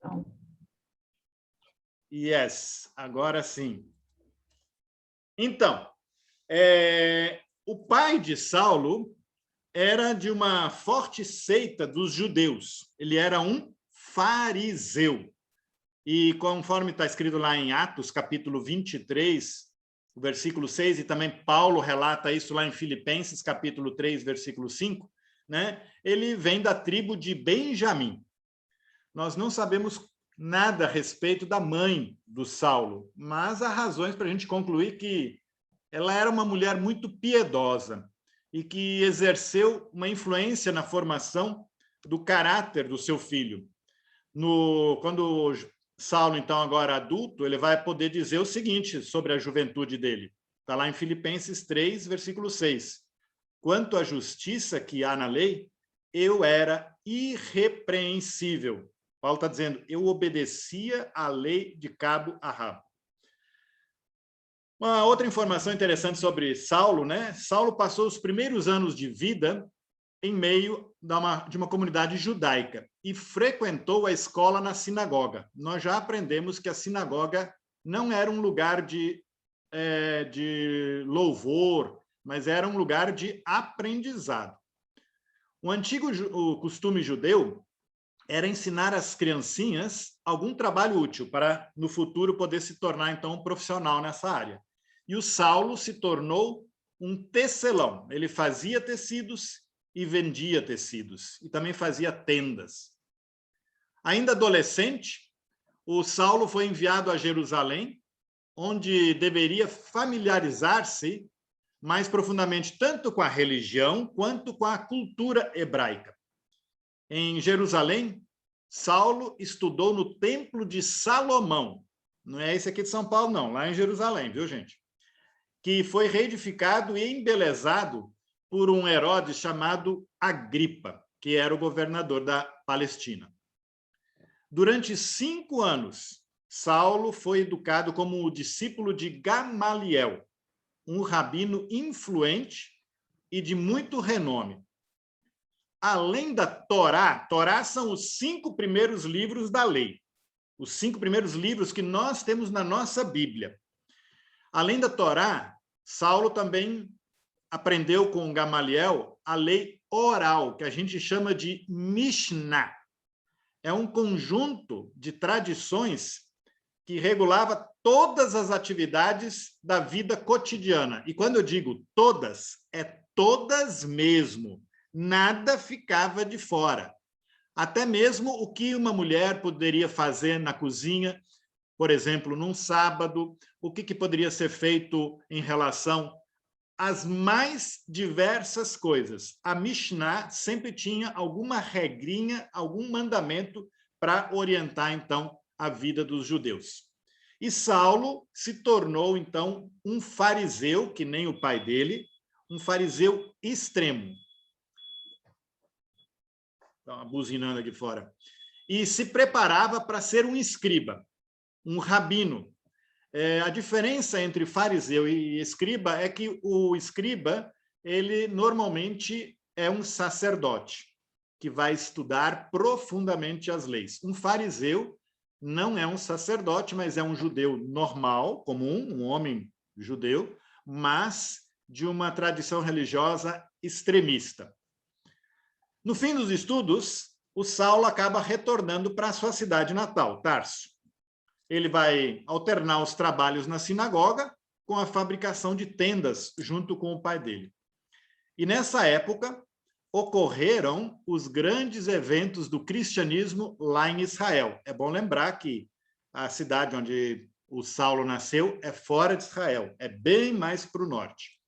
Então, Yes, agora sim. Então, o pai de Saulo era de uma forte seita dos judeus. Ele era um fariseu. E conforme está escrito lá em Atos, capítulo 23, o versículo 6, e também Paulo relata isso lá em Filipenses, capítulo 3, versículo 5, né? Ele vem da tribo de Benjamim. Nós não sabemos nada a respeito da mãe do Saulo, mas há razões para a gente concluir que ela era uma mulher muito piedosa e que exerceu uma influência na formação do caráter do seu filho. Quando Saulo, então, agora adulto, ele vai poder dizer o seguinte sobre a juventude dele. Está lá em Filipenses 3, versículo 6. Quanto à justiça que há na lei, eu era irrepreensível. Paulo está dizendo, eu obedecia à lei de cabo a rabo. Uma outra informação interessante sobre Saulo, né? Saulo passou os primeiros anos de vida em meio de uma comunidade judaica e frequentou a escola na sinagoga. Nós já aprendemos que a sinagoga não era um lugar de louvor, mas era um lugar de aprendizado. O costume judeu era ensinar às criancinhas algum trabalho útil para, no futuro, poder se tornar, então, um profissional nessa área. E o Saulo se tornou um tecelão. Ele fazia tecidos e vendia tecidos, e também fazia tendas. Ainda adolescente, o Saulo foi enviado a Jerusalém, onde deveria familiarizar-se mais profundamente tanto com a religião quanto com a cultura hebraica. Em Jerusalém, Saulo estudou no Templo de Salomão. Não é esse aqui de São Paulo, não, lá em Jerusalém, viu, gente? Que foi reedificado e embelezado por um Herodes chamado Agripa, que era o governador da Palestina. Durante 5 anos, Saulo foi educado como o discípulo de Gamaliel, um rabino influente e de muito renome. Além da Torá são os 5 primeiros livros da lei, os 5 primeiros livros que nós temos na nossa Bíblia. Além da Torá, Saulo também aprendeu com Gamaliel a lei oral, que a gente chama de Mishnah. É um conjunto de tradições que regulava todas as atividades da vida cotidiana. E quando eu digo todas, é todas mesmo. Nada ficava de fora. Até mesmo o que uma mulher poderia fazer na cozinha, por exemplo, num sábado, o que poderia ser feito em relação às mais diversas coisas. A Mishnah sempre tinha alguma regrinha, algum mandamento para orientar, então, a vida dos judeus. E Saulo se tornou, então, um fariseu, que nem o pai dele, um fariseu extremo. Estão buzinando aqui fora. E se preparava para ser um escriba, um rabino. A diferença entre fariseu e escriba é que o escriba, ele normalmente é um sacerdote, que vai estudar profundamente as leis. Um fariseu não é um sacerdote, mas é um judeu normal, comum, um homem judeu, mas de uma tradição religiosa extremista. No fim dos estudos, o Saulo acaba retornando para a sua cidade natal, Tarso. Ele vai alternar os trabalhos na sinagoga com a fabricação de tendas junto com o pai dele. E nessa época ocorreram os grandes eventos do cristianismo lá em Israel. É bom lembrar que a cidade onde o Saulo nasceu é fora de Israel, é bem mais para o norte.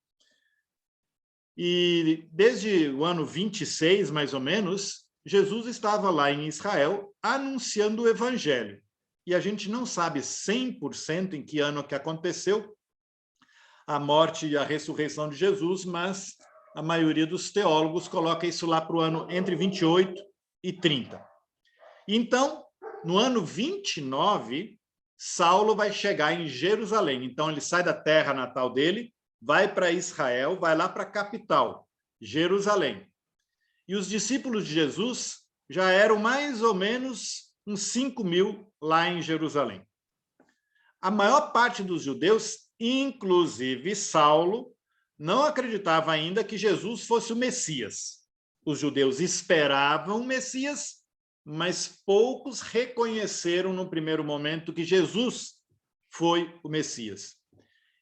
E desde o ano 26, mais ou menos, Jesus estava lá em Israel anunciando o evangelho. E a gente não sabe 100% em que ano que aconteceu a morte e a ressurreição de Jesus, mas a maioria dos teólogos coloca isso lá para o ano entre 28 e 30. Então, no ano 29, Saulo vai chegar em Jerusalém. Então, ele sai da terra natal dele, vai para Israel, vai lá para a capital, Jerusalém. E os discípulos de Jesus já eram mais ou menos uns 5.000 lá em Jerusalém. A maior parte dos judeus, inclusive Saulo, não acreditava ainda que Jesus fosse o Messias. Os judeus esperavam o Messias, mas poucos reconheceram no primeiro momento que Jesus foi o Messias.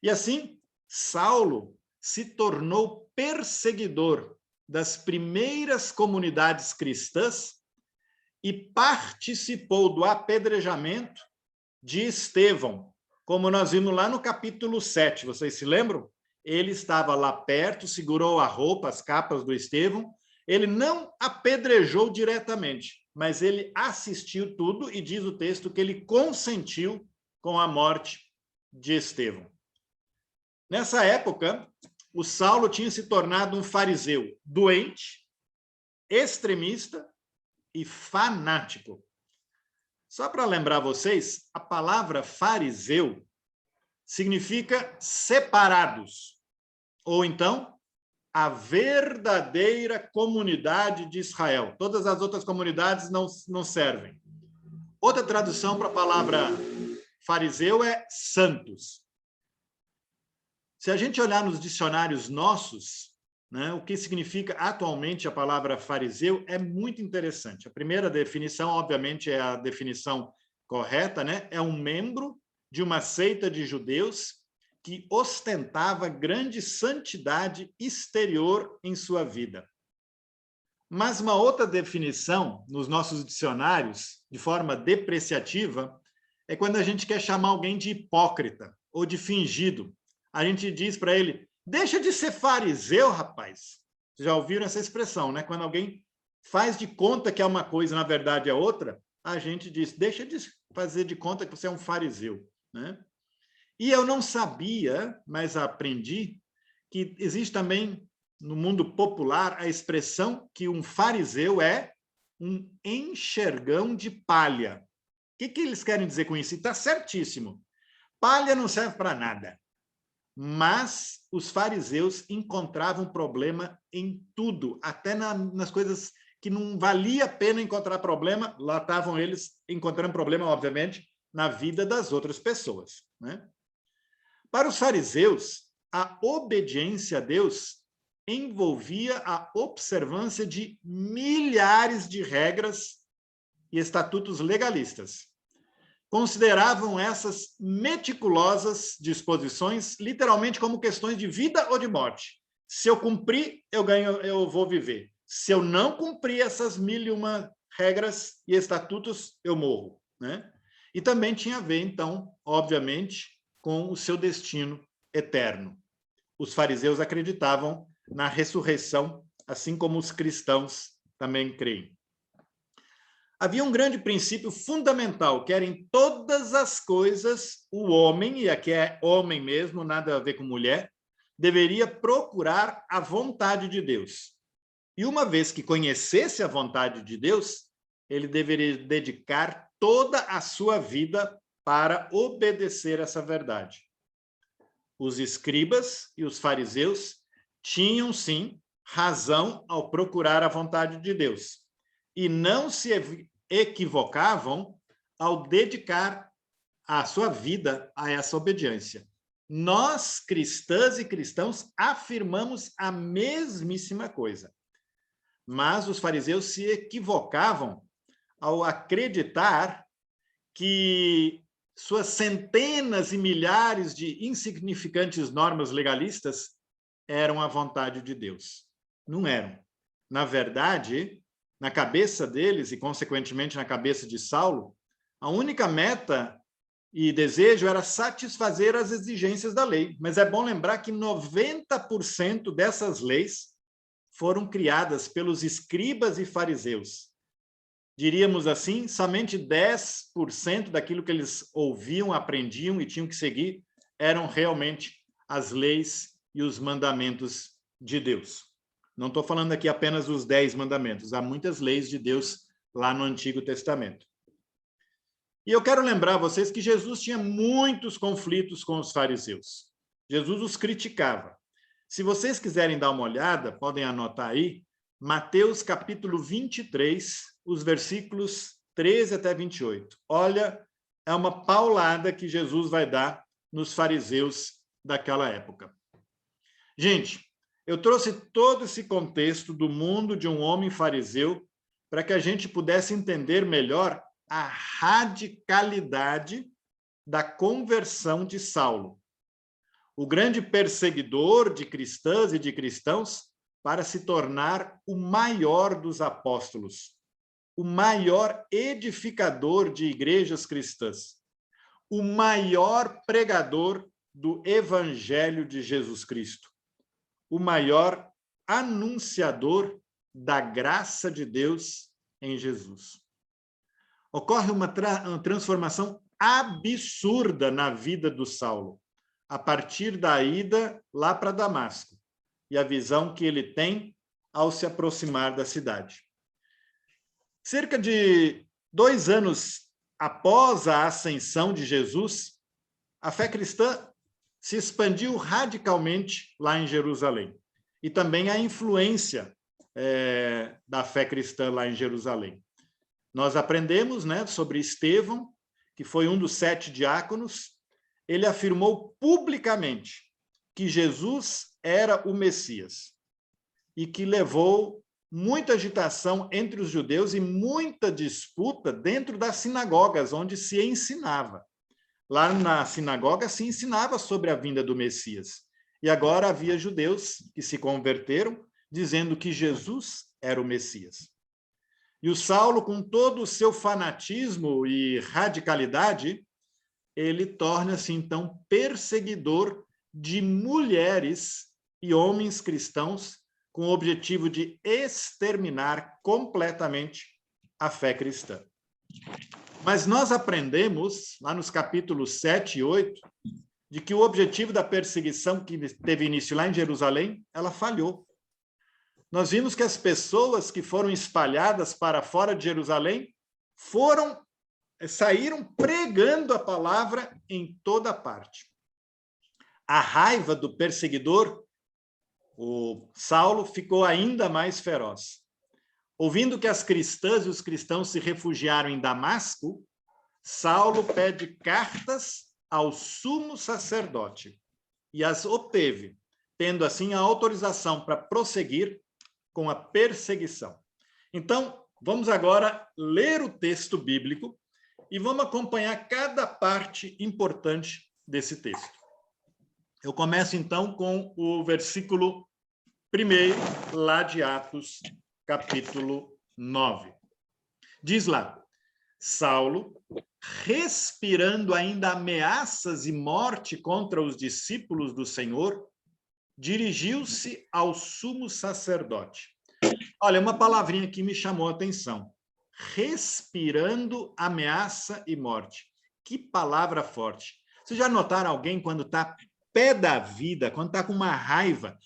E assim, Saulo se tornou perseguidor das primeiras comunidades cristãs e participou do apedrejamento de Estevão, como nós vimos lá no capítulo 7, vocês se lembram? Ele estava lá perto, segurou a roupa, as capas do Estevão, ele não apedrejou diretamente, mas ele assistiu tudo e diz o texto que ele consentiu com a morte de Estevão. Nessa época, o Saulo tinha se tornado um fariseu doente, extremista e fanático. Só para lembrar vocês, a palavra fariseu significa separados, ou então a verdadeira comunidade de Israel. Todas as outras comunidades não servem. Outra tradução para a palavra fariseu é santos. Se a gente olhar nos dicionários nossos, né, o que significa atualmente a palavra fariseu é muito interessante. A primeira definição, obviamente, é a definição correta, né? É um membro de uma seita de judeus que ostentava grande santidade exterior em sua vida. Mas uma outra definição, nos nossos dicionários, de forma depreciativa, é quando a gente quer chamar alguém de hipócrita ou de fingido. A gente diz para ele, deixa de ser fariseu, rapaz. Vocês já ouviram essa expressão, né? Quando alguém faz de conta que é uma coisa, na verdade é outra, a gente diz, deixa de fazer de conta que você é um fariseu, né? E eu não sabia, mas aprendi, que existe também, no mundo popular, a expressão que um fariseu é um enxergão de palha. O que eles querem dizer com isso? Está certíssimo. Palha não serve para nada. Mas os fariseus encontravam problema em tudo, até nas coisas que não valia a pena encontrar problema, lá estavam eles encontrando problema, obviamente, na vida das outras pessoas, né? Para os fariseus, a obediência a Deus envolvia a observância de milhares de regras e estatutos legalistas. Consideravam essas meticulosas disposições literalmente como questões de vida ou de morte. Se eu cumprir, eu vou viver. Se eu não cumprir essas 1001 regras e estatutos, eu morro, né? E também tinha a ver, então, obviamente, com o seu destino eterno. Os fariseus acreditavam na ressurreição, assim como os cristãos também creem. Havia um grande princípio fundamental, que era em todas as coisas, o homem, e aqui é homem mesmo, nada a ver com mulher, deveria procurar a vontade de Deus. E uma vez que conhecesse a vontade de Deus, ele deveria dedicar toda a sua vida para obedecer essa verdade. Os escribas e os fariseus tinham, sim, razão ao procurar a vontade de Deus. E não se equivocavam ao dedicar a sua vida a essa obediência. Nós, cristãs e cristãos, afirmamos a mesmíssima coisa. Mas os fariseus se equivocavam ao acreditar que suas centenas e milhares de insignificantes normas legalistas eram a vontade de Deus. Não eram. Na verdade, na cabeça deles e, consequentemente, na cabeça de Saulo, a única meta e desejo era satisfazer as exigências da lei. Mas é bom lembrar que 90% dessas leis foram criadas pelos escribas e fariseus. Diríamos assim, somente 10% daquilo que eles ouviam, aprendiam e tinham que seguir eram realmente as leis e os mandamentos de Deus. Não estou falando aqui apenas dos 10 mandamentos, há muitas leis de Deus lá no Antigo Testamento. E eu quero lembrar a vocês que Jesus tinha muitos conflitos com os fariseus. Jesus os criticava. Se vocês quiserem dar uma olhada, podem anotar aí, Mateus capítulo 23, os versículos 13 até 28. Olha, é uma paulada que Jesus vai dar nos fariseus daquela época. Gente, eu trouxe todo esse contexto do mundo de um homem fariseu para que a gente pudesse entender melhor a radicalidade da conversão de Saulo, o grande perseguidor de cristãs e de cristãos, para se tornar o maior dos apóstolos, o maior edificador de igrejas cristãs, o maior pregador do Evangelho de Jesus Cristo, o maior anunciador da graça de Deus em Jesus. Ocorre uma transformação absurda na vida do Saulo, a partir da ida lá para Damasco, e a visão que ele tem ao se aproximar da cidade. Cerca de 2 anos após a ascensão de Jesus, a fé cristã se expandiu radicalmente lá em Jerusalém. E também a influência da fé cristã lá em Jerusalém. Nós aprendemos, né, sobre Estevão, que foi um dos 7 diáconos. Ele afirmou publicamente que Jesus era o Messias e que levou muita agitação entre os judeus e muita disputa dentro das sinagogas, onde se ensinava. Lá na sinagoga se ensinava sobre a vinda do Messias. E agora havia judeus que se converteram, dizendo que Jesus era o Messias. E o Saulo, com todo o seu fanatismo e radicalidade, ele torna-se, então, perseguidor de mulheres e homens cristãos, com o objetivo de exterminar completamente a fé cristã. Mas nós aprendemos, lá nos capítulos 7 e 8, de que o objetivo da perseguição que teve início lá em Jerusalém, ela falhou. Nós vimos que as pessoas que foram espalhadas para fora de Jerusalém saíram pregando a palavra em toda parte. A raiva do perseguidor, o Saulo, ficou ainda mais feroz. Ouvindo que as cristãs e os cristãos se refugiaram em Damasco, Saulo pede cartas ao sumo sacerdote e as obteve, tendo assim a autorização para prosseguir com a perseguição. Então, vamos agora ler o texto bíblico e vamos acompanhar cada parte importante desse texto. Eu começo, então, com o versículo 1, lá de Atos, capítulo 9. Diz lá: Saulo, respirando ainda ameaças e morte contra os discípulos do Senhor, dirigiu-se ao sumo sacerdote. Olha, uma palavrinha que me chamou a atenção. Respirando ameaça e morte. Que palavra forte. Vocês já notaram alguém quando está pé da vida, quando está com uma raiva,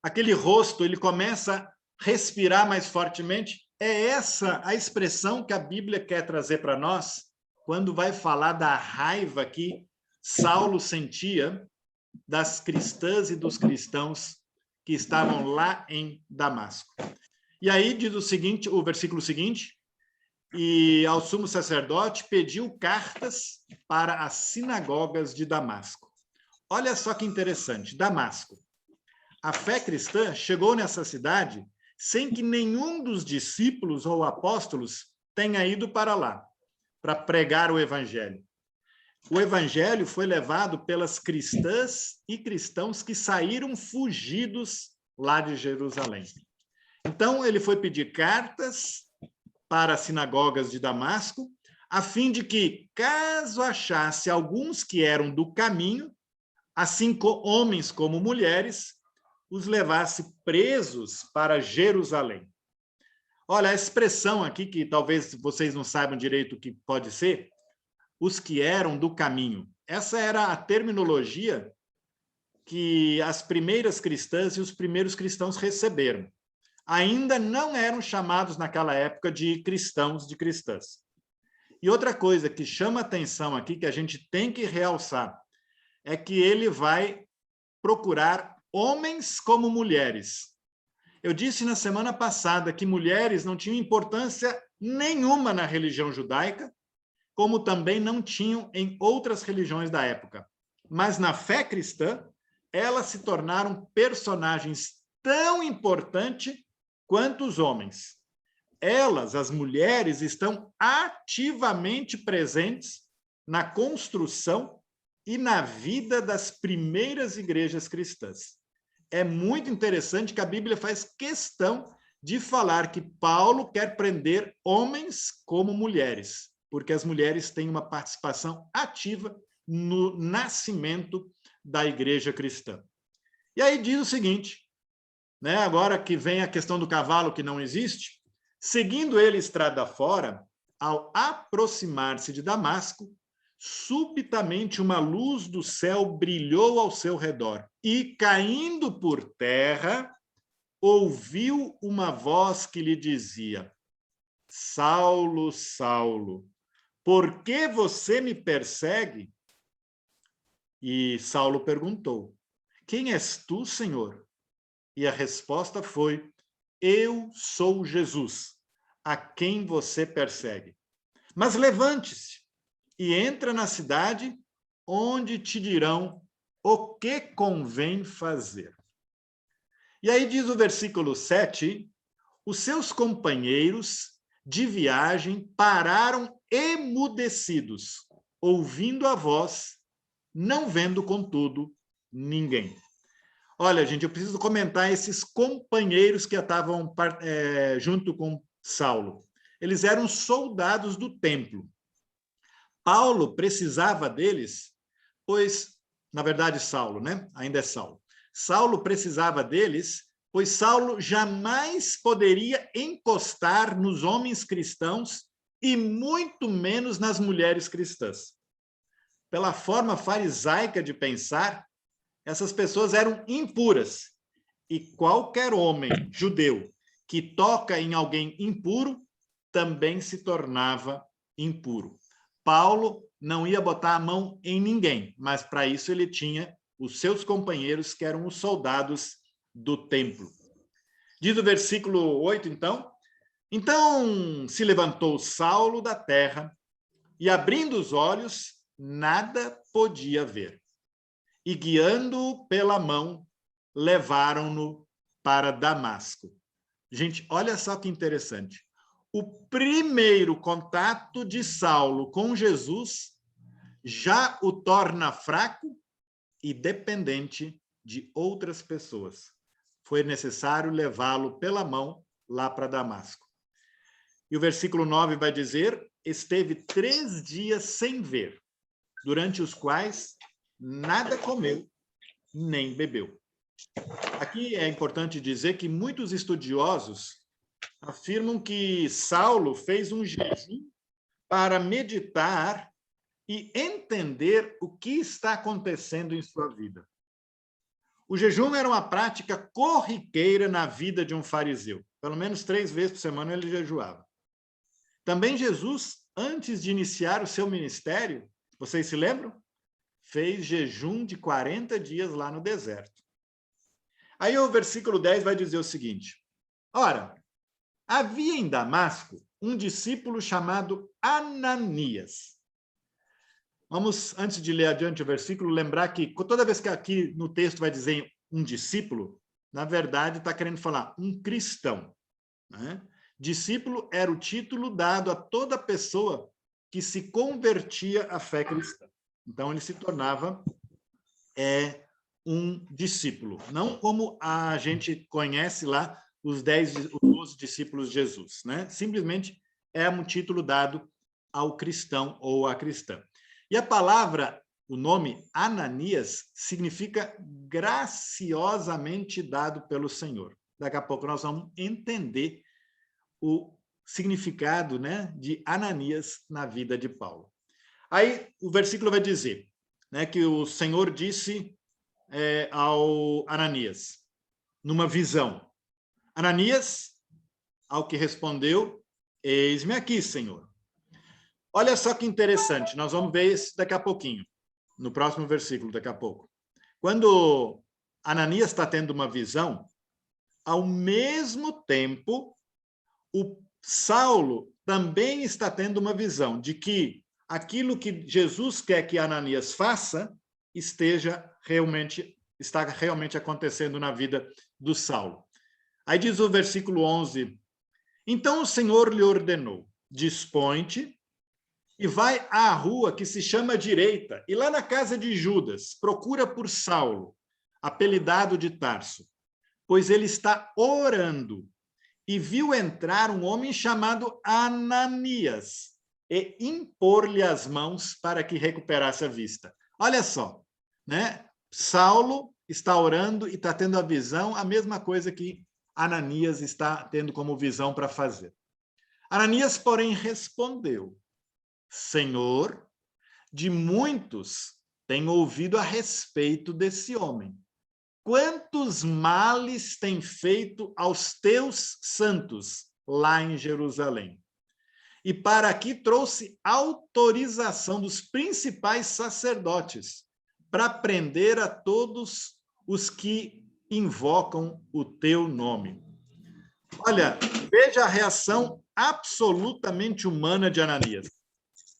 aquele rosto, ele começa a respirar mais fortemente? É essa a expressão que a Bíblia quer trazer para nós quando vai falar da raiva que Saulo sentia das cristãs e dos cristãos que estavam lá em Damasco. E aí diz o seguinte, o versículo seguinte: e ao sumo sacerdote pediu cartas para as sinagogas de Damasco. Olha só que interessante, Damasco. A fé cristã chegou nessa cidade sem que nenhum dos discípulos ou apóstolos tenha ido para lá, para pregar o evangelho. O evangelho foi levado pelas cristãs e cristãos que saíram fugidos lá de Jerusalém. Então, ele foi pedir cartas para as sinagogas de Damasco, a fim de que, caso achasse alguns que eram do caminho, assim homens como mulheres, os levasse presos para Jerusalém. Olha, a expressão aqui, que talvez vocês não saibam direito o que pode ser, os que eram do caminho. Essa era a terminologia que as primeiras cristãs e os primeiros cristãos receberam. Ainda não eram chamados naquela época de cristãos, de cristãs. E outra coisa que chama atenção aqui, que a gente tem que realçar, é que ele vai procurar homens como mulheres. Eu disse na semana passada que mulheres não tinham importância nenhuma na religião judaica, como também não tinham em outras religiões da época. Mas na fé cristã, elas se tornaram personagens tão importantes quanto os homens. Elas, as mulheres, estão ativamente presentes na construção e na vida das primeiras igrejas cristãs. É muito interessante que a Bíblia faz questão de falar que Paulo quer prender homens como mulheres, porque as mulheres têm uma participação ativa no nascimento da igreja cristã. E aí diz o seguinte, né, agora que vem a questão do cavalo que não existe, seguindo ele estrada fora, ao aproximar-se de Damasco, subitamente uma luz do céu brilhou ao seu redor e, caindo por terra, ouviu uma voz que lhe dizia: Saulo, Saulo, por que você me persegue? E Saulo perguntou: Quem és tu, Senhor? E a resposta foi: Eu sou Jesus, a quem você persegue. Mas levante-se e entra na cidade, onde te dirão o que convém fazer. E aí diz o versículo 7, os seus companheiros de viagem pararam emudecidos, ouvindo a voz, não vendo, contudo, ninguém. Olha, gente, eu preciso comentar esses companheiros que estavam junto com Saulo. Eles eram soldados do templo. Paulo precisava deles, pois, na verdade, Saulo, né? Ainda é Saulo. Saulo precisava deles, pois Saulo jamais poderia encostar nos homens cristãos e muito menos nas mulheres cristãs. Pela forma farisaica de pensar, essas pessoas eram impuras. E qualquer homem judeu que toca em alguém impuro também se tornava impuro. Paulo não ia botar a mão em ninguém, mas para isso ele tinha os seus companheiros, que eram os soldados do templo. Diz o versículo 8, então: Então se levantou Saulo da terra e, abrindo os olhos, nada podia ver. E, guiando-o pela mão, levaram-no para Damasco. Gente, olha só que interessante. O primeiro contato de Saulo com Jesus já o torna fraco e dependente de outras pessoas. Foi necessário levá-lo pela mão lá para Damasco. E o versículo 9 vai dizer: esteve 3 dias sem ver, durante os quais nada comeu, nem bebeu. Aqui é importante dizer que muitos estudiosos afirmam que Saulo fez um jejum para meditar e entender o que está acontecendo em sua vida. O jejum era uma prática corriqueira na vida de um fariseu. Pelo menos 3 vezes por semana ele jejuava. Também Jesus, antes de iniciar o seu ministério, vocês se lembram? Fez jejum de 40 dias lá no deserto. Aí o versículo 10 vai dizer o seguinte: ora, havia em Damasco um discípulo chamado Ananias. Vamos, antes de ler adiante o versículo, lembrar que toda vez que aqui no texto vai dizer um discípulo, na verdade está querendo falar um cristão, né? Discípulo era o título dado a toda pessoa que se convertia à fé cristã. Então, ele se tornava um discípulo, não como a gente conhece lá os 12 discípulos de Jesus, né? Simplesmente é um título dado ao cristão ou à cristã. E a palavra, o nome Ananias, significa graciosamente dado pelo Senhor. Daqui a pouco nós vamos entender o significado, né, de Ananias na vida de Paulo. Aí o versículo vai dizer, né, que o Senhor disse ao Ananias, numa visão: Ananias, ao que respondeu: eis-me aqui, Senhor. Olha só que interessante, nós vamos ver isso daqui a pouquinho, no próximo versículo, daqui a pouco. Quando Ananias está tendo uma visão, ao mesmo tempo, o Saulo também está tendo uma visão de que aquilo que Jesus quer que Ananias faça está realmente acontecendo na vida do Saulo. Aí diz o versículo 11, então o Senhor lhe ordenou, dispõe-te e vai à rua que se chama Direita, e lá na casa de Judas, procura por Saulo, apelidado de Tarso, pois ele está orando, e viu entrar um homem chamado Ananias, e impor-lhe as mãos para que recuperasse a vista. Olha só, né? Saulo está orando e está tendo a visão, a mesma coisa que Ananias está tendo como visão para fazer. Ananias, porém, respondeu, Senhor, de muitos tenho ouvido a respeito desse homem. Quantos males tem feito aos teus santos lá em Jerusalém? E para aqui trouxe autorização dos principais sacerdotes para prender a todos os que invocam o teu nome. Olha, veja a reação absolutamente humana de Ananias.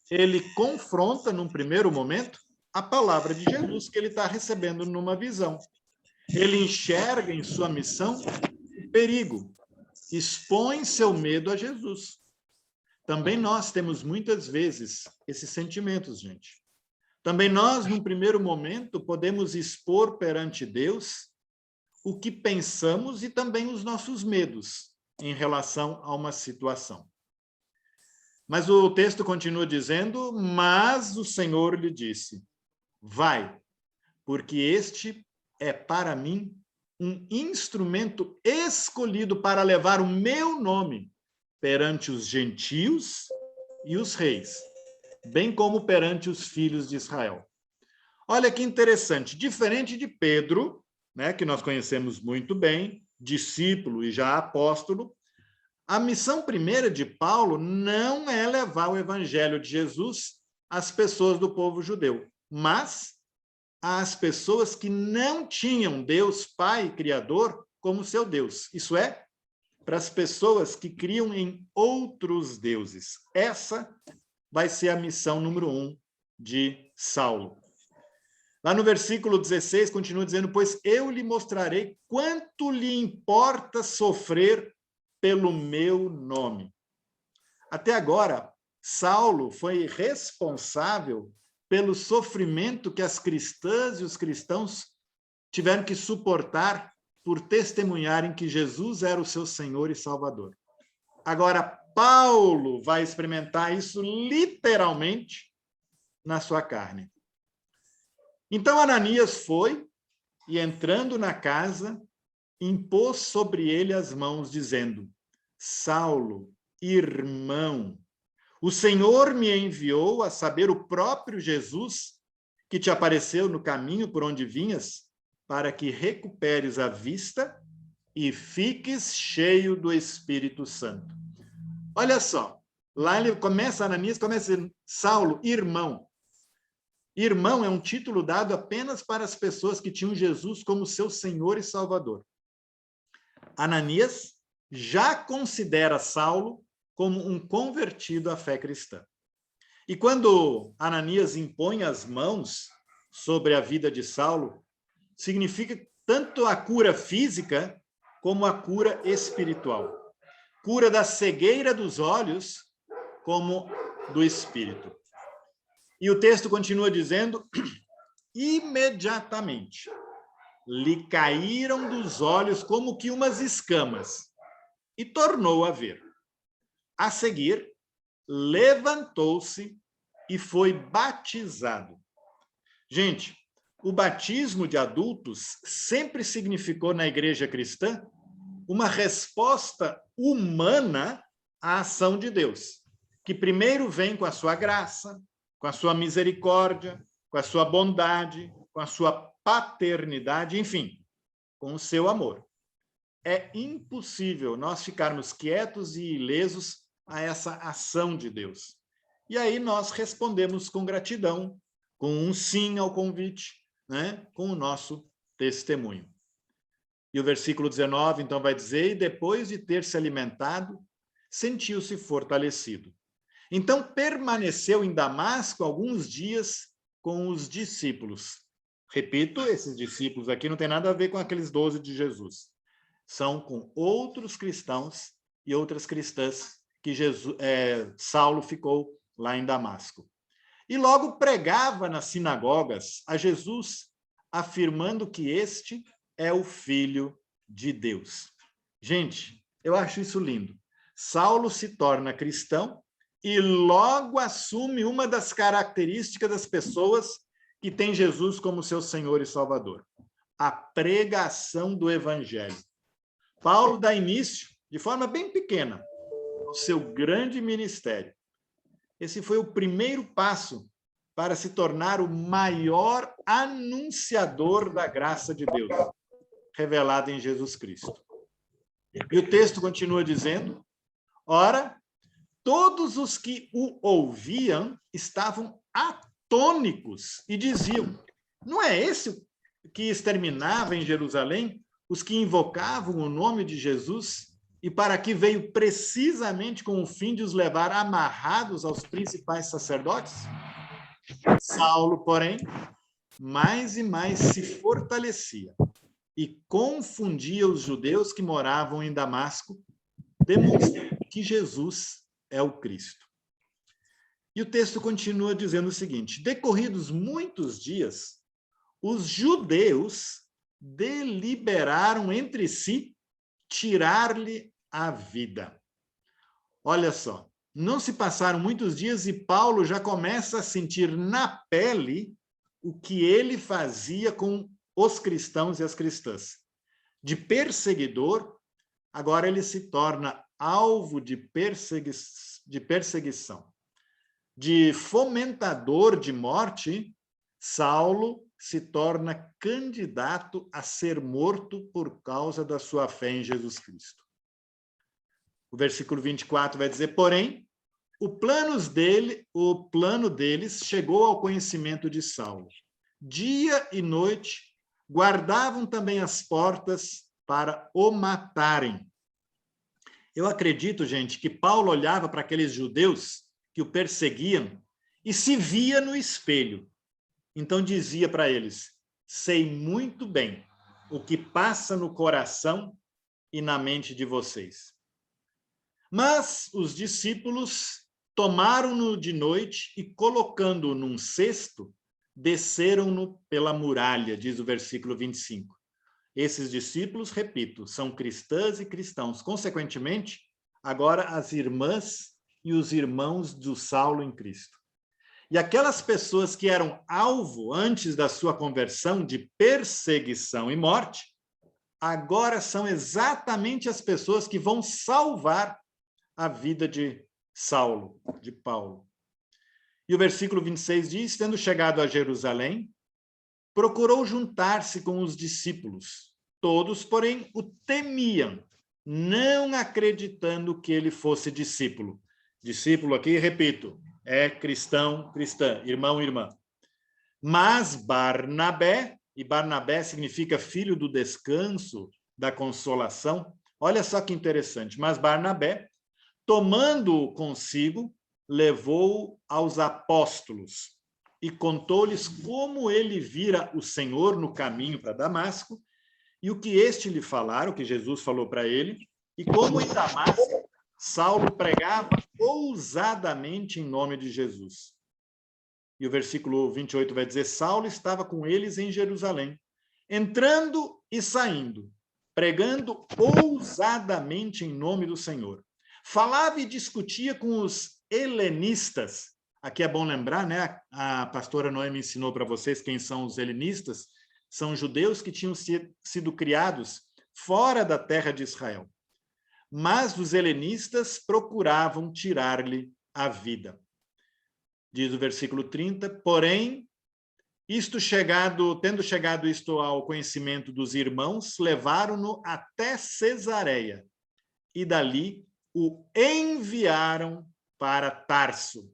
Ele confronta, num primeiro momento, a palavra de Jesus que ele está recebendo numa visão. Ele enxerga em sua missão o perigo, expõe seu medo a Jesus. Também nós temos muitas vezes esses sentimentos, gente. Também nós, num primeiro momento, podemos expor perante Deus o que pensamos e também os nossos medos em relação a uma situação. Mas o texto continua dizendo, mas o Senhor lhe disse, vai, porque este é para mim um instrumento escolhido para levar o meu nome perante os gentios e os reis, bem como perante os filhos de Israel. Olha que interessante, diferente de Pedro, né, que nós conhecemos muito bem, discípulo e já apóstolo, a missão primeira de Paulo não é levar o evangelho de Jesus às pessoas do povo judeu, mas às pessoas que não tinham Deus Pai Criador como seu Deus. Isso é, para as pessoas que criam em outros deuses. Essa vai ser a missão número 1 de Saulo. Lá no versículo 16, continua dizendo, pois eu lhe mostrarei quanto lhe importa sofrer pelo meu nome. Até agora, Saulo foi responsável pelo sofrimento que as cristãs e os cristãos tiveram que suportar por testemunharem que Jesus era o seu Senhor e Salvador. Agora, Paulo vai experimentar isso literalmente na sua carne. Então, Ananias foi e, entrando na casa, impôs sobre ele as mãos, dizendo, Saulo, irmão, o Senhor me enviou a saber o próprio Jesus que te apareceu no caminho por onde vinhas, para que recuperes a vista e fiques cheio do Espírito Santo. Olha só, lá ele começa, Ananias começa dizendo, Saulo, irmão. Irmão é um título dado apenas para as pessoas que tinham Jesus como seu Senhor e Salvador. Ananias já considera Saulo como um convertido à fé cristã. E quando Ananias impõe as mãos sobre a vida de Saulo, significa tanto a cura física como a cura espiritual. Cura da cegueira dos olhos como do espírito. E o texto continua dizendo, imediatamente lhe caíram dos olhos como que umas escamas e tornou a ver. A seguir, levantou-se e foi batizado. Gente, o batismo de adultos sempre significou na igreja cristã uma resposta humana à ação de Deus, que primeiro vem com a sua graça, com a sua misericórdia, com a sua bondade, com a sua paternidade, enfim, com o seu amor. É impossível nós ficarmos quietos e ilesos a essa ação de Deus. E aí nós respondemos com gratidão, com um sim ao convite, né? Com o nosso testemunho. E o versículo 19, então, vai dizer, e depois de ter se alimentado, sentiu-se fortalecido. Então permaneceu em Damasco alguns dias com os discípulos. Repito, esses discípulos aqui não tem nada a ver com aqueles 12 de Jesus. São com outros cristãos e outras cristãs que Saulo ficou lá em Damasco. E logo pregava nas sinagogas a Jesus, afirmando que este é o Filho de Deus. Gente, eu acho isso lindo. Saulo se torna cristão e logo assume uma das características das pessoas que têm Jesus como seu Senhor e Salvador: a pregação do Evangelho. Paulo dá início, de forma bem pequena, ao seu grande ministério. Esse foi o primeiro passo para se tornar o maior anunciador da graça de Deus, revelada em Jesus Cristo. E o texto continua dizendo: ora, todos os que o ouviam estavam atônicos e diziam: não é esse que exterminava em Jerusalém os que invocavam o nome de Jesus e para que veio precisamente com o fim de os levar amarrados aos principais sacerdotes? Saulo, porém, mais e mais se fortalecia e confundia os judeus que moravam em Damasco, demonstrando que Jesus é o Cristo. E o texto continua dizendo o seguinte: decorridos muitos dias, os judeus deliberaram entre si tirar-lhe a vida. Olha só, não se passaram muitos dias e Paulo já começa a sentir na pele o que ele fazia com os cristãos e as cristãs. De perseguidor, agora ele se torna alvo de perseguição. De fomentador de morte, Saulo se torna candidato a ser morto por causa da sua fé em Jesus Cristo. O versículo 24 vai dizer: porém, o plano deles chegou ao conhecimento de Saulo. Dia e noite guardavam também as portas para o matarem. Eu acredito, gente, que Paulo olhava para aqueles judeus que o perseguiam e se via no espelho. Então dizia para eles: sei muito bem o que passa no coração e na mente de vocês. Mas os discípulos tomaram-no de noite e, colocando-o num cesto, desceram-no pela muralha, diz o versículo 25. Esses discípulos, repito, são cristãs e cristãos. Consequentemente, agora as irmãs e os irmãos do Saulo em Cristo. E aquelas pessoas que eram alvo antes da sua conversão de perseguição e morte, agora são exatamente as pessoas que vão salvar a vida de Saulo, de Paulo. E o versículo 26 diz: tendo chegado a Jerusalém, procurou juntar-se com os discípulos. Todos, porém, o temiam, não acreditando que ele fosse discípulo. Discípulo aqui, repito, é cristão, cristã, irmão, irmã. Mas Barnabé, e Barnabé significa filho do descanso, da consolação. Olha só que interessante. Mas Barnabé, tomando-o consigo, levou-o aos apóstolos e contou-lhes como ele vira o Senhor no caminho para Damasco e o que este lhe falara, o que Jesus falou para ele, e como em Damasco Saulo pregava ousadamente em nome de Jesus. E o versículo 28 vai dizer: Saulo estava com eles em Jerusalém, entrando e saindo, pregando ousadamente em nome do Senhor. Falava e discutia com os helenistas. Aqui é bom lembrar, né? A pastora Noemi ensinou para vocês quem são os helenistas. São judeus que tinham sido criados fora da terra de Israel. Mas os helenistas procuravam tirar-lhe a vida. Diz o versículo 30, porém, tendo chegado isto ao conhecimento dos irmãos, levaram-no até Cesareia e dali o enviaram para Tarso.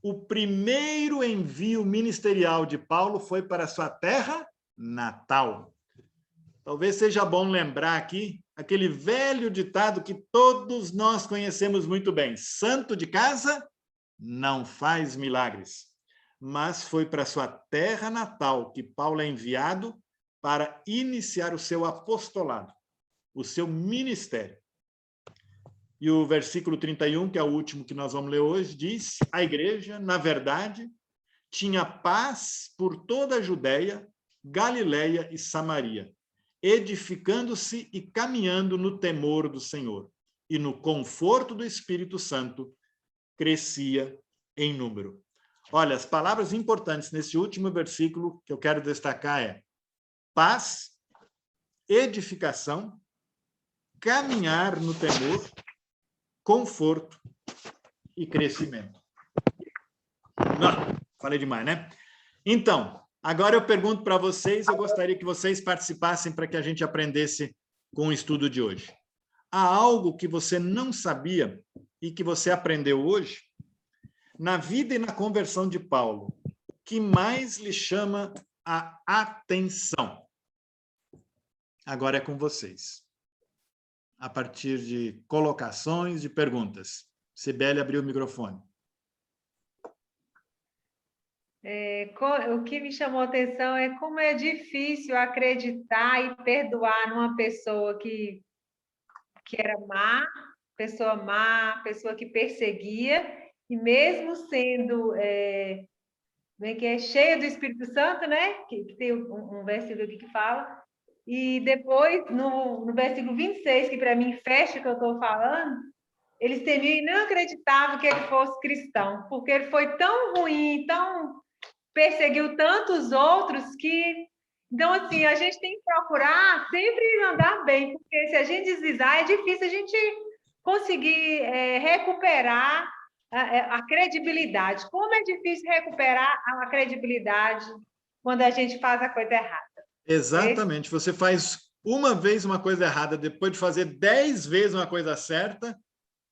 O primeiro envio ministerial de Paulo foi para sua terra natal. Talvez seja bom lembrar aqui aquele velho ditado que todos nós conhecemos muito bem: santo de casa não faz milagres. Mas foi para sua terra natal que Paulo é enviado para iniciar o seu apostolado, o seu ministério. E o versículo 31, que é o último que nós vamos ler hoje, diz: a igreja, na verdade, tinha paz por toda a Judéia, Galiléia e Samaria, edificando-se e caminhando no temor do Senhor, e no conforto do Espírito Santo, crescia em número. Olha, as palavras importantes nesse último versículo que eu quero destacar é paz, edificação, caminhar no temor, conforto e crescimento. Não, falei demais, né? Então, agora eu pergunto para vocês, eu gostaria que vocês participassem para que a gente aprendesse com o estudo de hoje. Há algo que você não sabia e que você aprendeu hoje? Na vida e na conversão de Paulo, o que mais lhe chama a atenção? Agora é com vocês. A partir de colocações, de perguntas. Cibele abriu o microfone. O que me chamou a atenção é como é difícil acreditar e perdoar numa pessoa que era má, pessoa que perseguia, e mesmo sendo que é cheia do Espírito Santo, né? Que tem um versículo aqui que fala. E depois, no versículo 26, que para mim fecha o que eu estou falando, eles temiam e não acreditavam que ele fosse cristão, porque ele foi tão ruim, tão perseguiu tantos outros que... Então, assim, a gente tem que procurar sempre andar bem, porque se a gente deslizar, é difícil a gente conseguir recuperar a credibilidade. Como é difícil recuperar a credibilidade quando a gente faz a coisa errada. Exatamente. Você faz uma vez uma coisa errada, depois de fazer 10 vezes uma coisa certa,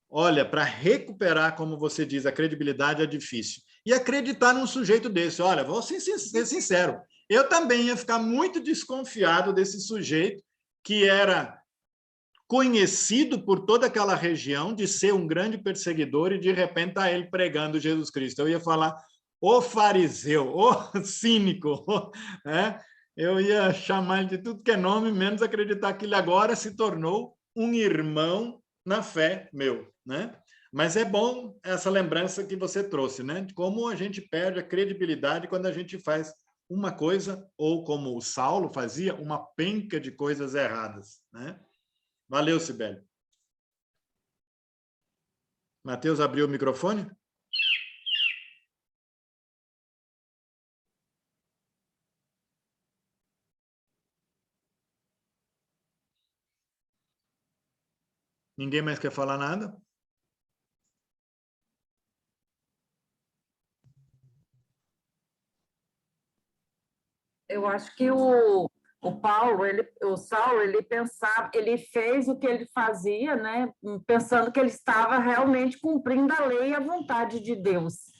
olha, para recuperar, como você diz, a credibilidade é difícil. E acreditar num sujeito desse, olha, vou ser sincero, eu também ia ficar muito desconfiado desse sujeito que era conhecido por toda aquela região de ser um grande perseguidor e de repente tá ele pregando Jesus Cristo. Eu ia falar, ô fariseu, ô cínico, né? Eu ia chamar ele de tudo que é nome, menos acreditar que ele agora se tornou um irmão na fé meu, né? Mas é bom essa lembrança que você trouxe, né? De como a gente perde a credibilidade quando a gente faz uma coisa, ou como o Saulo fazia, uma penca de coisas erradas, né? Valeu, Cibele. Matheus abriu o microfone? Ninguém mais quer falar nada? Eu acho que o Saulo, ele pensava, ele fez o que ele fazia, né? Pensando que ele estava realmente cumprindo a lei e a vontade de Deus,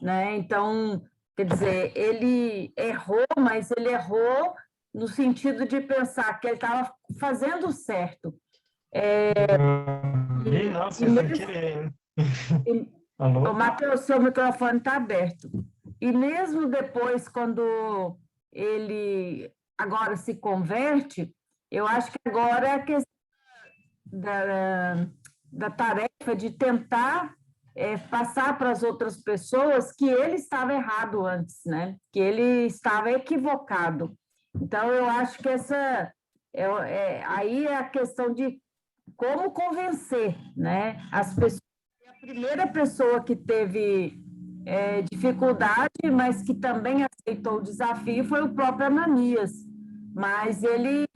né? Então, quer dizer, ele errou, mas ele errou no sentido de pensar que ele estava fazendo certo. Nossa, sem querer. Alô? Matheus, seu microfone está aberto. E mesmo depois, quando ele agora se converte, eu acho que agora é a questão da tarefa de tentar passar para as outras pessoas que ele estava errado antes, né? Que ele estava equivocado. Então, eu acho que aí é a questão de como convencer, né? As pessoas. A primeira pessoa que teve dificuldade, mas que também aceitou o desafio, foi o próprio Ananias. Mas ele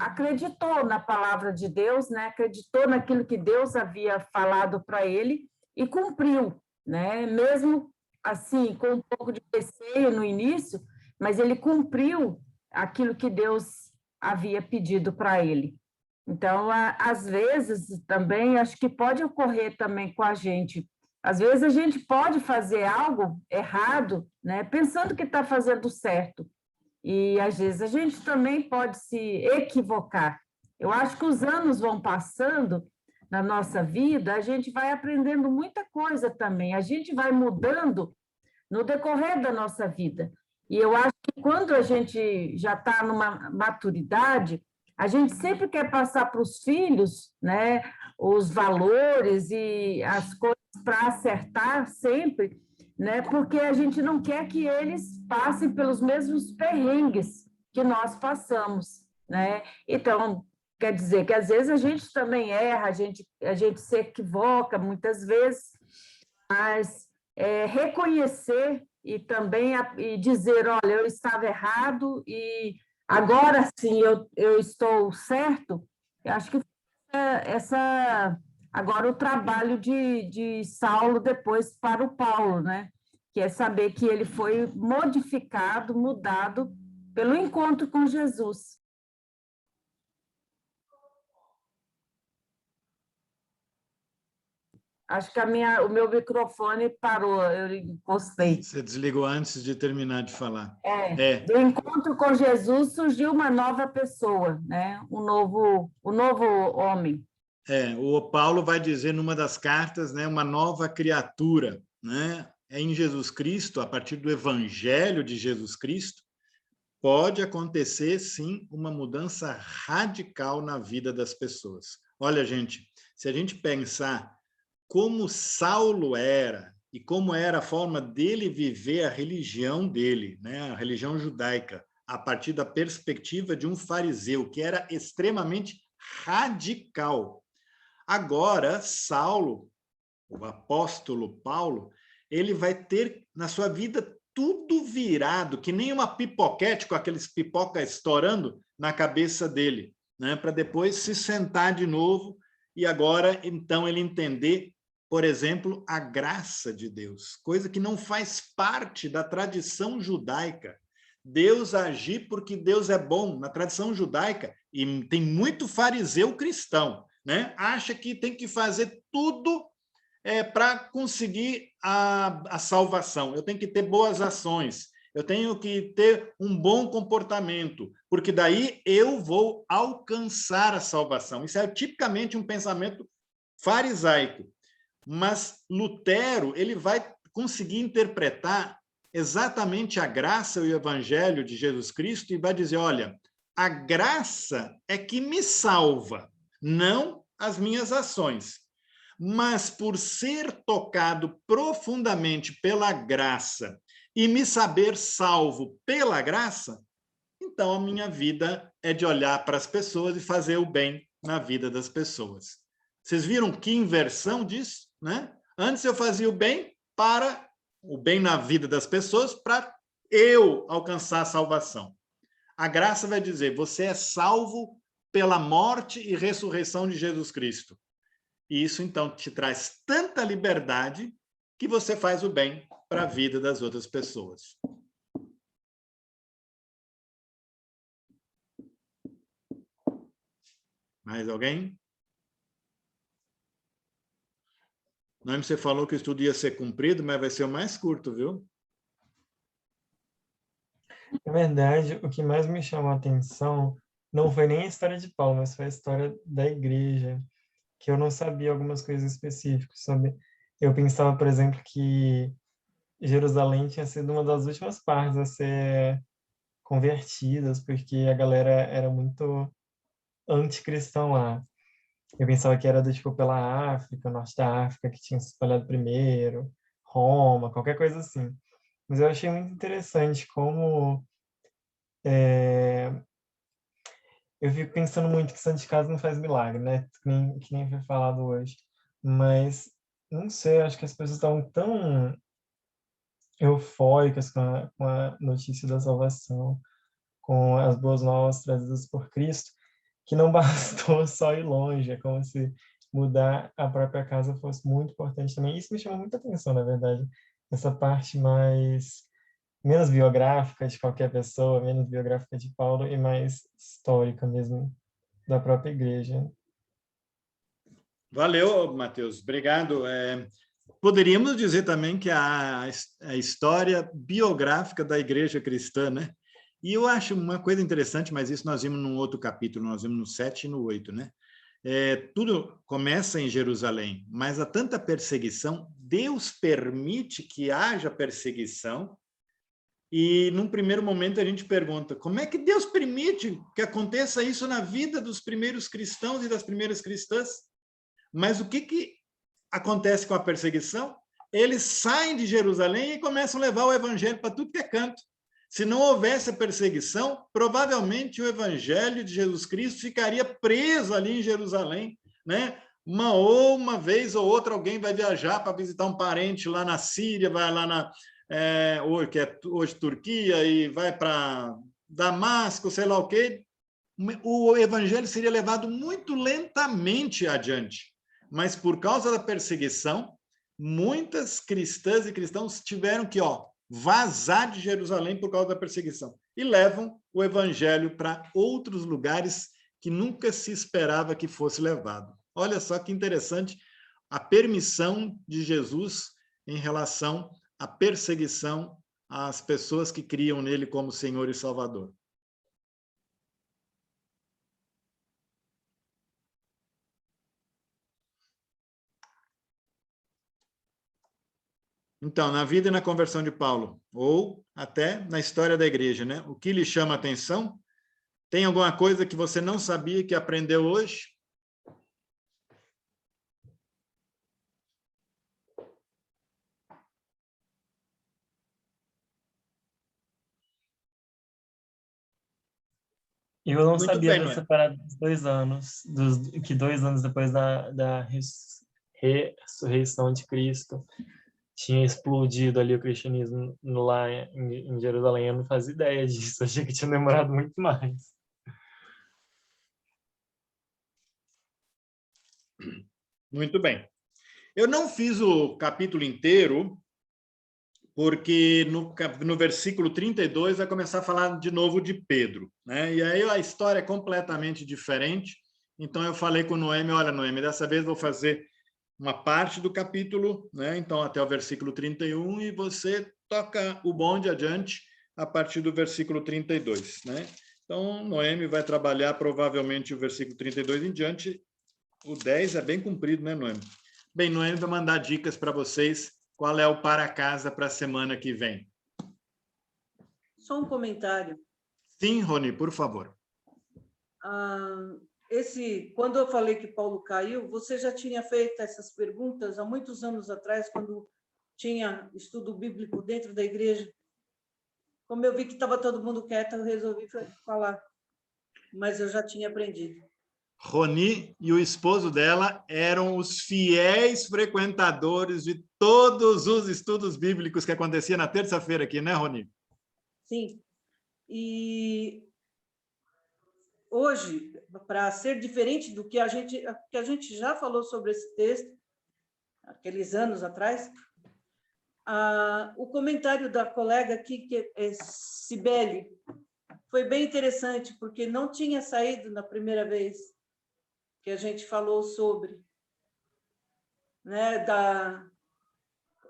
acreditou na palavra de Deus, né? Acreditou naquilo que Deus havia falado para ele e cumpriu, né? Mesmo assim, com um pouco de receio no início, mas ele cumpriu aquilo que Deus havia pedido para ele. Então, às vezes, também, acho que pode ocorrer também com a gente. Às vezes, a gente pode fazer algo errado, né, pensando que está fazendo certo. E, às vezes, a gente também pode se equivocar. Eu acho que os anos vão passando na nossa vida, a gente vai aprendendo muita coisa também, a gente vai mudando no decorrer da nossa vida. E eu acho que quando a gente já está numa maturidade, a gente sempre quer passar para os filhos, né, os valores e as coisas para acertar sempre, né, porque a gente não quer que eles passem pelos mesmos perrengues que nós passamos, né? Então, quer dizer que às vezes a gente também erra, a gente se equivoca muitas vezes, mas reconhecer e também e dizer, olha, eu estava errado e agora sim eu estou certo, eu acho que agora o trabalho de Saulo depois para o Paulo, né? Que é saber que ele foi modificado, mudado pelo encontro com Jesus. Acho que o meu microfone parou, eu encostei. Você desligou antes de terminar de falar. Do encontro com Jesus surgiu uma nova pessoa, né? um novo homem. O Paulo vai dizer numa das cartas, né, uma nova criatura, né? Em Jesus Cristo, a partir do Evangelho de Jesus Cristo, pode acontecer, sim, uma mudança radical na vida das pessoas. Olha, gente, se a gente pensar como Saulo era e como era a forma dele viver a religião dele, né? A religião judaica, a partir da perspectiva de um fariseu, que era extremamente radical. Agora, Saulo, o apóstolo Paulo, ele vai ter na sua vida tudo virado, que nem uma pipoquete com aqueles pipoca estourando na cabeça dele, né? Para depois se sentar de novo e agora, então, ele entender, por exemplo, a graça de Deus, coisa que não faz parte da tradição judaica. Deus agir porque Deus é bom. Na tradição judaica, e tem muito fariseu cristão, né? Acha que tem que fazer tudo para conseguir a salvação. Eu tenho que ter boas ações, eu tenho que ter um bom comportamento, porque daí eu vou alcançar a salvação. Isso é tipicamente um pensamento farisaico. Mas Lutero, ele vai conseguir interpretar exatamente a graça e o evangelho de Jesus Cristo e vai dizer, olha, a graça é que me salva, não as minhas ações. Mas por ser tocado profundamente pela graça e me saber salvo pela graça, então a minha vida é de olhar para as pessoas e fazer o bem na vida das pessoas. Vocês viram que inversão disso, né? Antes eu fazia o bem na vida das pessoas para eu alcançar a salvação. A graça vai dizer, você é salvo pela morte e ressurreição de Jesus Cristo. E isso, então, te traz tanta liberdade que você faz o bem para a vida das outras pessoas. Mais alguém? Noemi, você falou que o estudo ia ser cumprido, mas vai ser o mais curto, viu? Na verdade, o que mais me chamou a atenção não foi nem a história de Paulo, mas foi a história da igreja, que eu não sabia algumas coisas específicas sobre. Eu pensava, por exemplo, que Jerusalém tinha sido uma das últimas partes a ser convertidas, porque a galera era muito anticristã lá. Eu pensava que era do tipo pela África, norte da África, que tinha se espalhado primeiro, Roma, qualquer coisa assim. Mas eu achei muito interessante como eu fico pensando muito que santo de casa não faz milagre, né? Que nem foi falado hoje. Mas, não sei, acho que as pessoas estavam tão eufóricas com a notícia da salvação, com as boas novas trazidas por Cristo, que não bastou só ir longe. É como se mudar a própria casa fosse muito importante também. Isso me chamou muita atenção, na verdade. Essa parte menos biográfica de qualquer pessoa, menos biográfica de Paulo e mais histórica mesmo da própria igreja. Valeu, Matheus. Obrigado. Poderíamos dizer também que a história biográfica da igreja cristã, né? E eu acho uma coisa interessante, mas isso nós vimos num outro capítulo, nós vimos no 7 e no 8, né? Tudo começa em Jerusalém, mas há tanta perseguição, Deus permite que haja perseguição, e num primeiro momento a gente pergunta, como é que Deus permite que aconteça isso na vida dos primeiros cristãos e das primeiras cristãs? Mas o que acontece com a perseguição? Eles saem de Jerusalém e começam a levar o evangelho para tudo que é canto. Se não houvesse a perseguição, provavelmente o evangelho de Jesus Cristo ficaria preso ali em Jerusalém, né? Uma vez ou outra alguém vai viajar para visitar um parente lá na Síria, vai lá na que é hoje Turquia, e vai para Damasco, sei lá o quê. O evangelho seria levado muito lentamente adiante, mas por causa da perseguição, muitas cristãs e cristãos tiveram que vazar de Jerusalém por causa da perseguição e levam o evangelho para outros lugares que nunca se esperava que fosse levado. Olha só que interessante a permissão de Jesus em relação à perseguição às pessoas que criam nele como Senhor e Salvador. Então, na vida e na conversão de Paulo, ou até na história da igreja, né? O que lhe chama a atenção? Tem alguma coisa que você não sabia que aprendeu hoje? Eu não Muito sabia bem, dessa parada dos 2 anos, que 2 anos depois da ressurreição de Cristo tinha explodido ali o cristianismo lá em Jerusalém. Eu não fazia ideia disso, achei que tinha demorado muito mais. Muito bem. Eu não fiz o capítulo inteiro, porque no versículo 32 vai começar a falar de novo de Pedro, né? E aí a história é completamente diferente. Então eu falei com Noemi, olha, Noemi, dessa vez vou fazer uma parte do capítulo, né? Então até o versículo 31, e você toca o bonde adiante a partir do versículo 32, né? Então Noemi vai trabalhar provavelmente o versículo 32 em diante. O 10 é bem comprido, né, Noemi? Bem, Noemi vai mandar dicas para vocês. Qual é o para casa para a semana que vem? Só um comentário. Sim, Rony, por favor. Quando eu falei que Paulo caiu, você já tinha feito essas perguntas há muitos anos atrás, quando tinha estudo bíblico dentro da igreja. Como eu vi que estava todo mundo quieto, eu resolvi falar. Mas eu já tinha aprendido. Rony e o esposo dela eram os fiéis frequentadores de todos os estudos bíblicos que acontecia na terça-feira aqui, né, Rony? Sim. E hoje, para ser diferente do que a gente já falou sobre esse texto, aqueles anos atrás, o comentário da colega aqui, que é Cibele, foi bem interessante, porque não tinha saído na primeira vez que a gente falou sobre, né,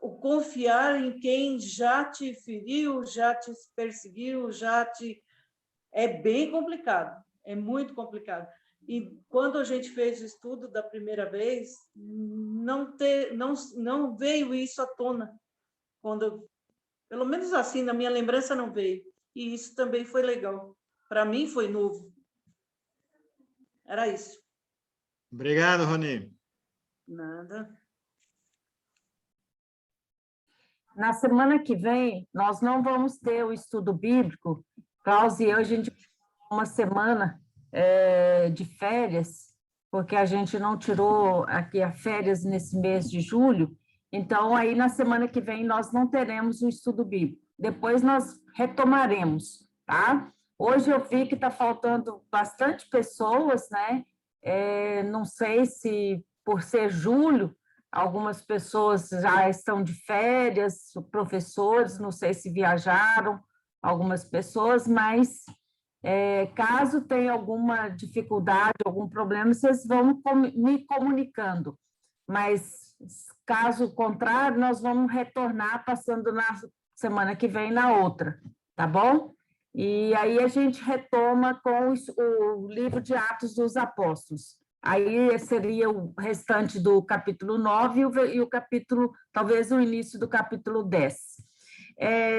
o confiar em quem já te feriu, já te perseguiu, é bem complicado, é muito complicado. E quando a gente fez o estudo da primeira vez, não veio isso à tona. Pelo menos assim, na minha lembrança, não veio. E isso também foi legal. Para mim, foi novo. Era isso. Obrigado, Rony. Nada. Na semana que vem, nós não vamos ter o estudo bíblico. Klaus e eu, a gente uma semana de férias, porque a gente não tirou aqui as férias nesse mês de julho. Então, aí na semana que vem, nós não teremos o estudo bíblico. Depois nós retomaremos, tá? Hoje eu vi que está faltando bastante pessoas, né? Não sei se por ser julho, algumas pessoas já estão de férias, professores, não sei se viajaram, algumas pessoas, mas caso tenha alguma dificuldade, algum problema, vocês vão me comunicando. Mas, caso contrário, nós vamos retornar passando na semana que vem na outra, tá bom? E aí a gente retoma com o livro de Atos dos Apóstolos. Aí seria o restante do capítulo 9 e o capítulo, talvez o início do capítulo 10.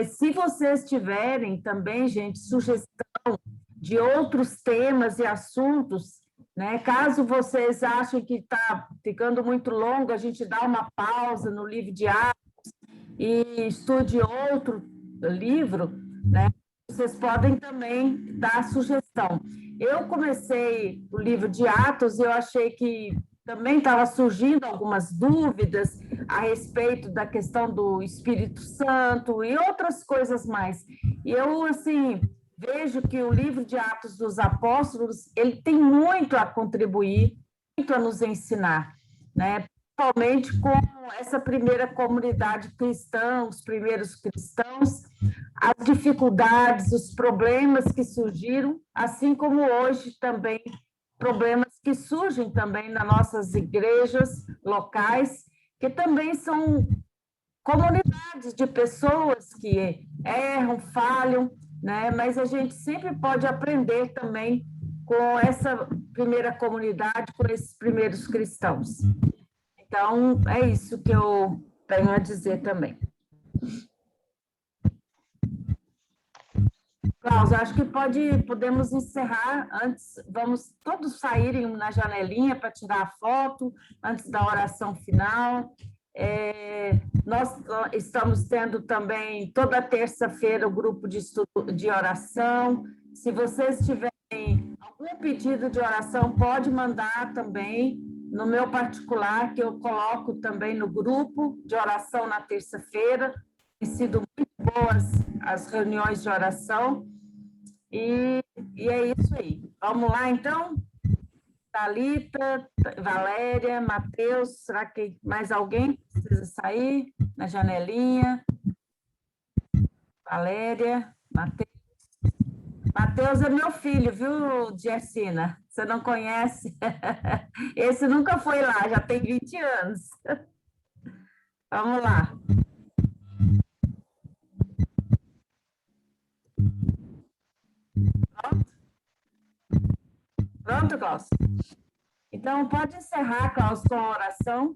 Se vocês tiverem também, gente, sugestão de outros temas e assuntos, né? Caso vocês achem que está ficando muito longo, a gente dá uma pausa no livro de Atos e estude outro livro, né? Vocês podem também dar sugestão. Eu comecei o livro de Atos e eu achei que também estava surgindo algumas dúvidas a respeito da questão do Espírito Santo e outras coisas mais. E eu, assim, vejo que o livro de Atos dos Apóstolos, ele tem muito a contribuir, muito a nos ensinar, né? Principalmente com essa primeira comunidade cristã, os primeiros cristãos, as dificuldades, os problemas que surgiram, assim como hoje também problemas que surgem também nas nossas igrejas locais, que também são comunidades de pessoas que erram, falham, né? Mas a gente sempre pode aprender também com essa primeira comunidade, com esses primeiros cristãos. Então, é isso que eu tenho a dizer também. Cláudia, acho que podemos encerrar antes, vamos todos saírem na janelinha para tirar a foto, antes da oração final. Nós estamos tendo também, toda terça-feira, o grupo de estudo de oração. Se vocês tiverem algum pedido de oração, pode mandar também no meu particular, que eu coloco também no grupo de oração na terça-feira. Tem sido muito boas as reuniões de oração. E é isso aí. Vamos lá, então? Thalita, Valéria, Matheus, será que mais alguém precisa sair na janelinha? Valéria, Matheus. Matheus é meu filho, viu, Gersina? Você não conhece? Esse nunca foi lá, já tem 20 anos. Vamos lá. Pronto, Klaus? Então, pode encerrar, Klaus, com a oração.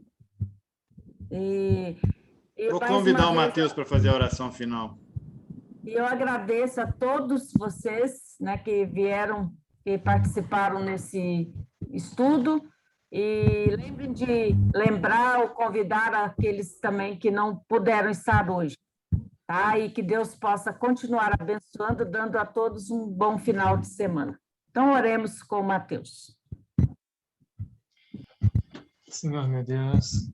Vou convidar o Matheus para fazer a oração final. E eu agradeço a todos vocês, né, que vieram, que participaram nesse estudo. E lembrem de lembrar ou convidar aqueles também que não puderam estar hoje. Tá? E que Deus possa continuar abençoando, dando a todos um bom final de semana. Então, oremos com o Matheus. Senhor, meu Deus,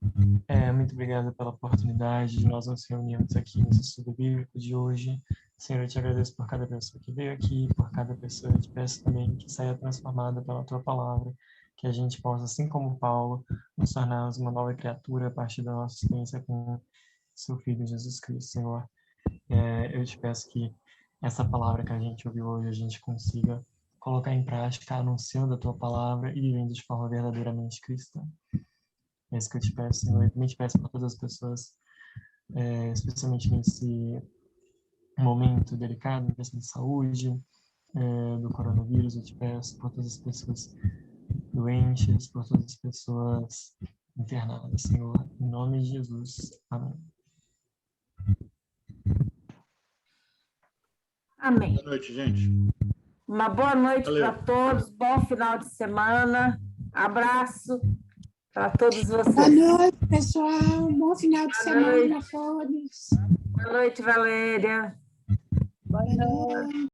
muito obrigado pela oportunidade de nós nos reunirmos aqui nesse estudo bíblico de hoje. Senhor, eu te agradeço por cada pessoa que veio aqui, por cada pessoa. Eu te peço também que saia transformada pela tua palavra, que a gente possa, assim como Paulo, nos tornarmos uma nova criatura a partir da nossa experiência com seu Filho Jesus Cristo, Senhor. Eu te peço que essa palavra que a gente ouviu hoje, a gente consiga colocar em prática, anunciando a tua palavra e vivendo de forma verdadeiramente cristã. É isso que eu te peço, Senhor. Eu também te peço para todas as pessoas, especialmente nesse momento delicado, em questão de saúde, do coronavírus, eu te peço por todas as pessoas doentes, por todas as pessoas internadas, Senhor. Em nome de Jesus. Amém. Amém. Boa noite, gente. Uma boa noite para Valeu. todos, bom final de semana, abraço para todos vocês. Boa noite, pessoal. Bom final de semana a todos. Boa noite, Valéria. Boa noite.